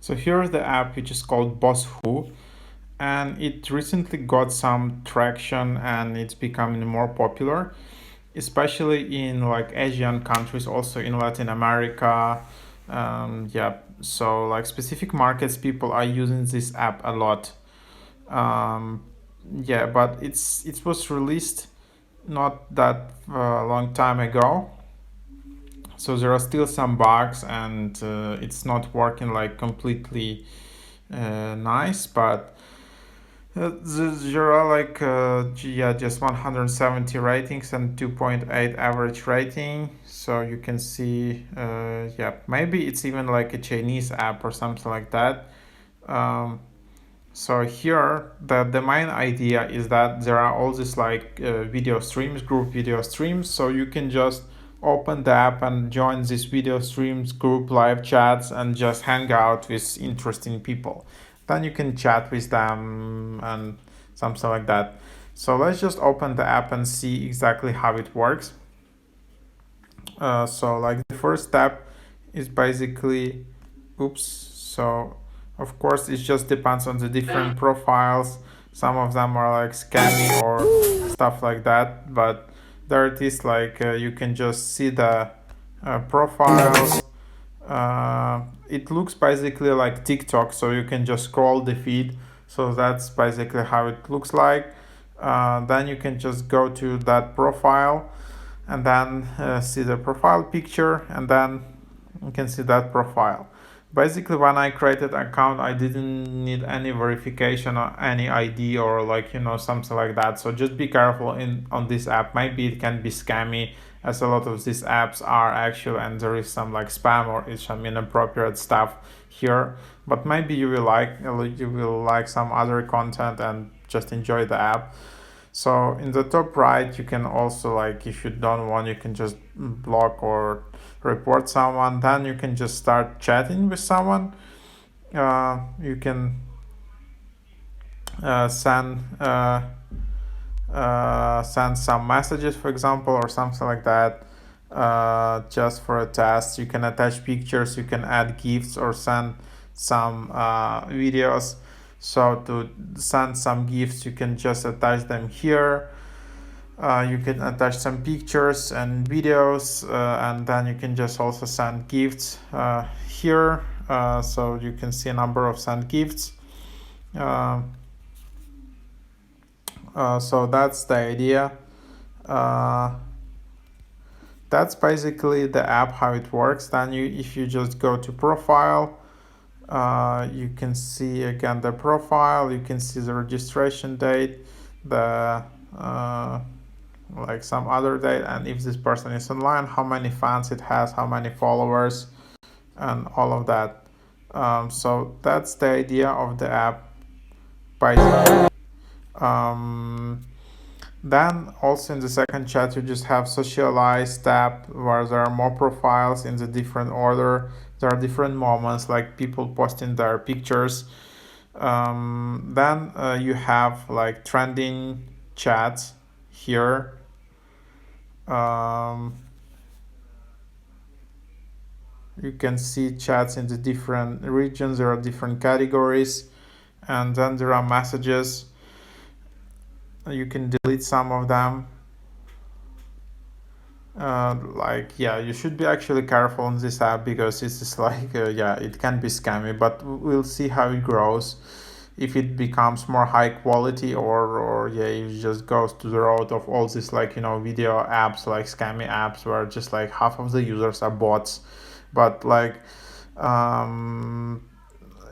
So here's the app which is called BothWho, and it recently got some traction and it's becoming more popular, especially in like Asian countries, also in Latin America. Yeah, so like specific markets, people are using this app a lot. Um, yeah, but it was released not that long time ago, so there are still some bugs and it's not working like completely nice, but there are like yeah, just 170 ratings and 2.8 average rating. So you can see yeah, maybe it's even like a Chinese app or something like that. So here the main idea is that there are all these like video streams, group video streams. So you can just open the app and join these video streams, group live chats, and just hang out with interesting people. Then you can chat with them and something like that. So let's just open the app and see exactly how it works. So like the first step is basically, oops, so of course it just depends on the different profiles. Some of them are like scammy or stuff like that, but there it is, like you can just see the profiles. It looks basically like TikTok, so you can just scroll the feed. So that's basically how it looks like. Then you can just go to that profile and then see the profile picture, and then you can see that profile. Basically, when I created an account, I didn't need any verification or any ID or like something like that. So just be careful on this app. Maybe it can be scammy, as a lot of these apps are actually, and there is some like spam or it's some inappropriate stuff here. But maybe you will like some other content and just enjoy the app. So in the top right, you can also, like, if you don't want, you can just block or report someone. Then you can just start chatting with someone. You can send some messages, for example, or something like that, just for a test. You can attach pictures, you can add gifts, or send some videos. So to send some gifts, you can just attach them here. You can attach some pictures and videos, and then you can just also send gifts here. So you can see a number of sent gifts. So that's the idea. That's basically the app, how it works. Then if you just go to profile, you can see again the profile. You can see the registration date, the like some other date, and if this person is online, how many fans it has, how many followers, and all of that. So that's the idea of the app, basically. Then also in the second chat, you just have socialize tab, where there are more profiles in the different order. There are different moments, like people posting their pictures. Then you have like trending chats here. You can see chats in the different regions. There are different categories, and then there are messages. You can delete some of them. Like, yeah, you should be actually careful on this app, because it's just like yeah, it can be scammy, but we'll see how it grows, if it becomes more high quality, or yeah, it just goes to the road of all these like video apps, like scammy apps, where just like half of the users are bots. But like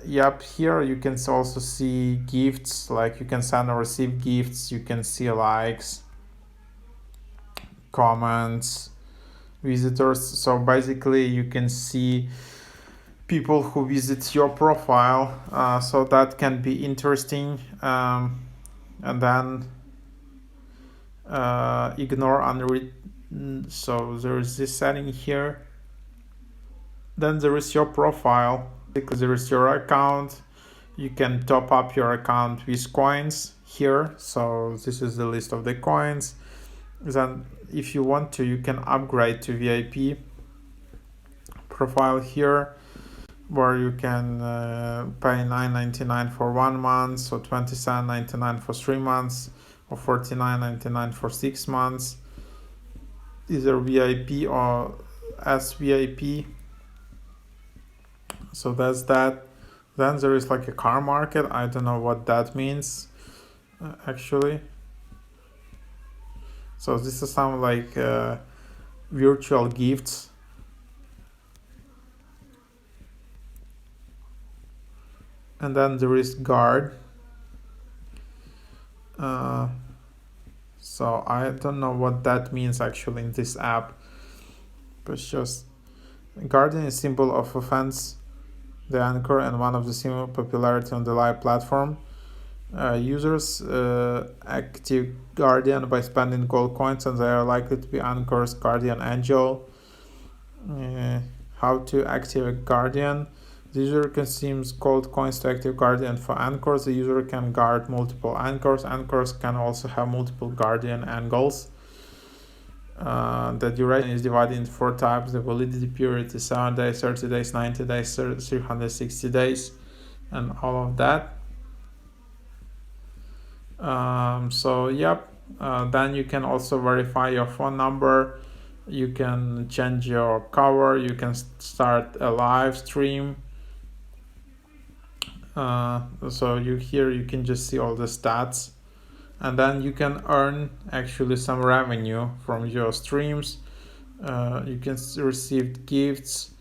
yep, here you can also see gifts, like you can send or receive gifts. You can see likes, comments, visitors. So basically you can see people who visit your profile, so that can be interesting. And then ignore unread. So there is this setting here. Then there is your profile, because there is your account. You can top up your account with coins here. So this is the list of the coins. Then if you want to, you can upgrade to VIP profile here. where you can pay $9.99 for 1 month, so $27.99 for 3 months, or $49.99 for 6 months, either VIP or SVIP. So that's that. Then there is like a car market. I don't know what that means actually. So this is some like virtual gifts. And then there is guard. So I don't know what that means actually in this app, but it's just guardian is symbol of offense, the anchor, and one of the symbol of popularity on the live platform. Users active guardian by spending gold coins, and they are likely to be anchor's guardian angel. How to activate guardian? The user consumes gold coins to active guardian for anchors. The user can guard multiple anchors. Anchors can also have multiple guardian angles. The duration is divided into 4 types. The validity period is 7 days, 30 days, 90 days, 360 days, and all of that. So yep, then you can also verify your phone number. You can change your cover. You can start a live stream. So you can just see all the stats, and then you can earn actually some revenue from your streams. You can receive gifts.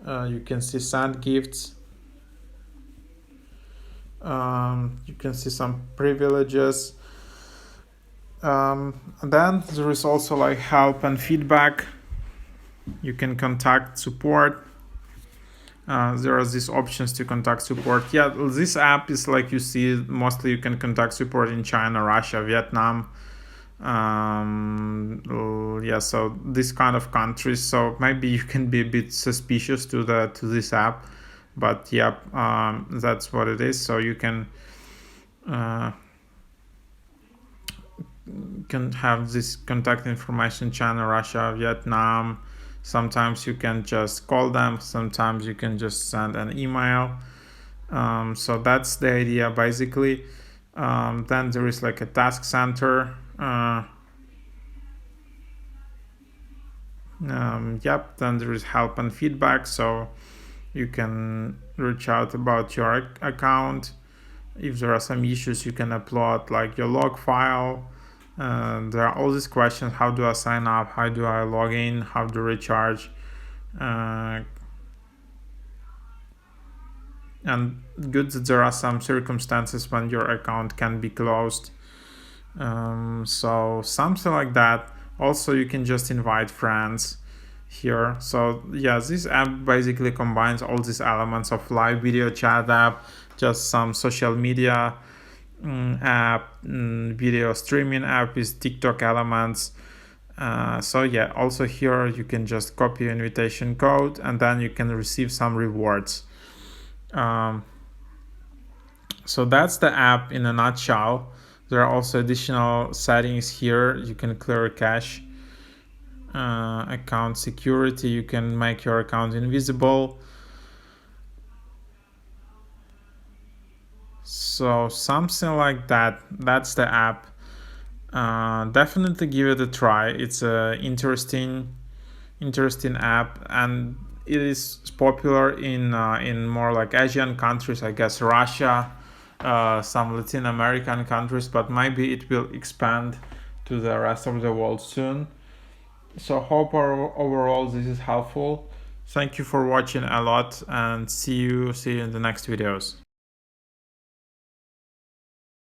You can see send gifts. You can see some privileges. And then there is also like help and feedback. You can contact support. There are these options to contact support. Yeah, this app is like you see, mostly you can contact support in China, Russia, Vietnam. Yeah, so this kind of countries. So maybe you can be a bit suspicious to this app, but yeah, that's what it is. So you can have this contact information: China, Russia, Vietnam. Sometimes you can just call them, sometimes you can just send an email. So that's the idea basically. Then there is like a task center. Yep, then there is help and feedback, so you can reach out about your account. If there are some issues, you can upload like your log file. There are all these questions: how do I sign up, how do I log in, how to recharge, and good that there are some circumstances when your account can be closed. So something like that. Also, you can just invite friends here. So yeah, this app basically combines all these elements of live video chat app, just some social media app, video streaming app with TikTok elements. So yeah, also here you can just copy your invitation code, and then you can receive some rewards. So that's the app in a nutshell. There are also additional settings here. You can clear cache, account security. You can make your account invisible. So something like that. That's the app. Definitely give it a try. It's a interesting app, and it is popular in more like Asian countries, I guess Russia, some Latin American countries, but maybe it will expand to the rest of the world soon. So hope overall this is helpful. Thank you for watching a lot, and see you in the next videos.